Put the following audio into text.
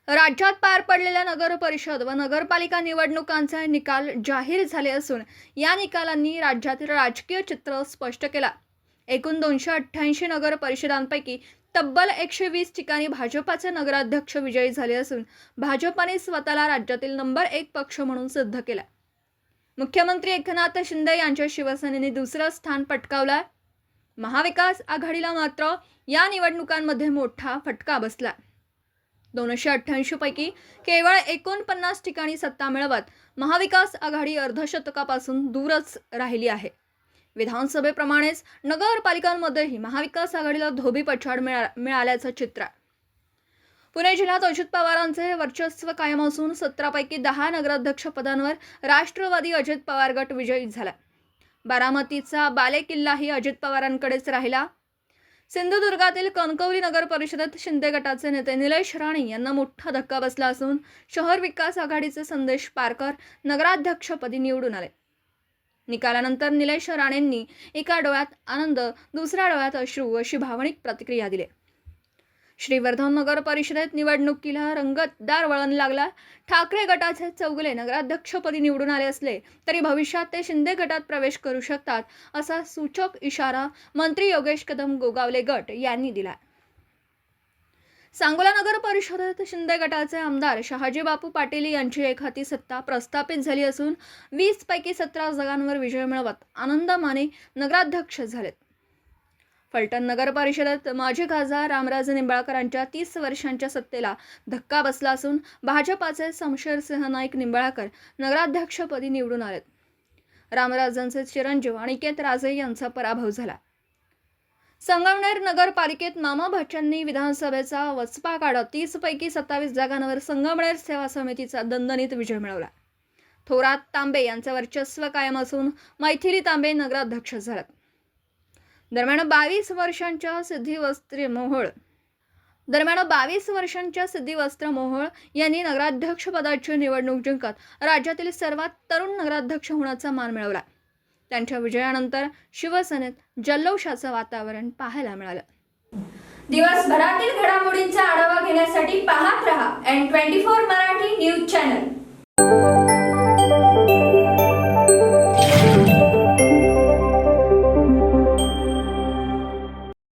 राज्यात पार पडलेल्या नगर परिषद व नगरपालिका निवडणुकांचे निकाल जाहीर झाले असून या निकालांनी राज्यातील राजकीय चित्र स्पष्ट केला। एकूण 288 नगर परिषदांपैकी तब्बल 120 ठिकाणी भाजपाचे नगराध्यक्ष विजयी झाले असून भाजपाने स्वतःला राज्यातील नंबर 1 पक्ष म्हणून सिद्ध केला। मुख्यमंत्री एकनाथ शिंदे यांच्या शिवसेनेने दुसरे स्थान पटकावले। महाविकास आघाडीला मात्र या निवडणुकांमध्ये मोठा फटका बसला। 288 पैकी केवळ 49 ठिकाणी सत्ता मिळवत महाविकास आघाडी अर्धशतकापासून दूरच राहिली आहे। विधानसभेप्रमाणेच नगरपालिकांमध्येही महाविकास आघाडीला धोबी पछाड मिळाल्याचं चित्र आहे। पुणे जिल्ह्यात अजित पवारांचे वर्चस्व कायम असून 17 पैकी 10 नगराध्यक्ष पदांवर राष्ट्रवादी अजित पवार गट विजयी झाला। बारामतीचा बालेकिल्लाही अजित पवारांकडेच राहिला। सिंधुदुर्गातील कणकवली नगर परिषदेत शिंदे गटाचे नेते निलेश राणे यांना मोठा धक्का बसला असून शहर विकास आघाडीचे संदेश पारकर नगराध्यक्षपदी निवडून आले। निकालानंतर निलेश राणेंनी एका डोळ्यात आनंद दुसऱ्या डोळ्यात अश्रू अशी भावनिक प्रतिक्रिया दिली। श्रीवर्धन नगर परिषदेत निवडणुकीला रंगतदार वळण लागला। ठाकरे गटाचे चौगुले नगराध्यक्षपदी निवडून आले असले तरी भविष्यात ते शिंदे गटात प्रवेश करू शकतात असा सूचक इशारा मंत्री योगेश कदम गोगावले गट यांनी दिला। सांगोला नगर परिषदेत शिंदे गटाचे आमदार शहाजी बापू पाटील यांची एकहाती सत्ता प्रस्थापित झाली असून 20 पैकी 17 जागांवर विजय मिळवत आनंद माने नगराध्यक्ष झालेत। फलटण नगर परिषदेत माजी खासदार रामराजे निंबाळकरांच्या 30 वर्षांच्या सत्तेला धक्का बसला असून भाजपाचे शमशेरसिंह नाईक निंबाळकर नगराध्यक्षपदी निवडून आलेत। रामराजांचे चिरंजीव अनिकेत राजे यांचा पराभव झाला। संगमनेर नगरपालिकेत मामा भाच्यांनी विधानसभेचा वचपा काढत 30 पैकी 27 जागांवर संगमनेर सेवा समितीचा दणदणीत विजय मिळवला। थोरात तांबे यांचे वर्चस्व कायम असून मैथिली तांबे नगराध्यक्ष झाल्यात। दरम्यान 22 वर्षांच्या सिद्धी वस्त्र मोहोळ यांनी नगराध्यक्षपदाची निवडणूक जिंकत राज्यातील सर्वात तरुण नगराध्यक्ष होण्याचा मान मिळवला। त्यांच्या विजयानंतर शिवसेनेत जल्लोषाचं वातावरण पाहायला मिळालं। दिवसभरातील घडामोडींचा आढावा घेण्यासाठी पाहत रहा N24 मराठी न्यूज चॅनल।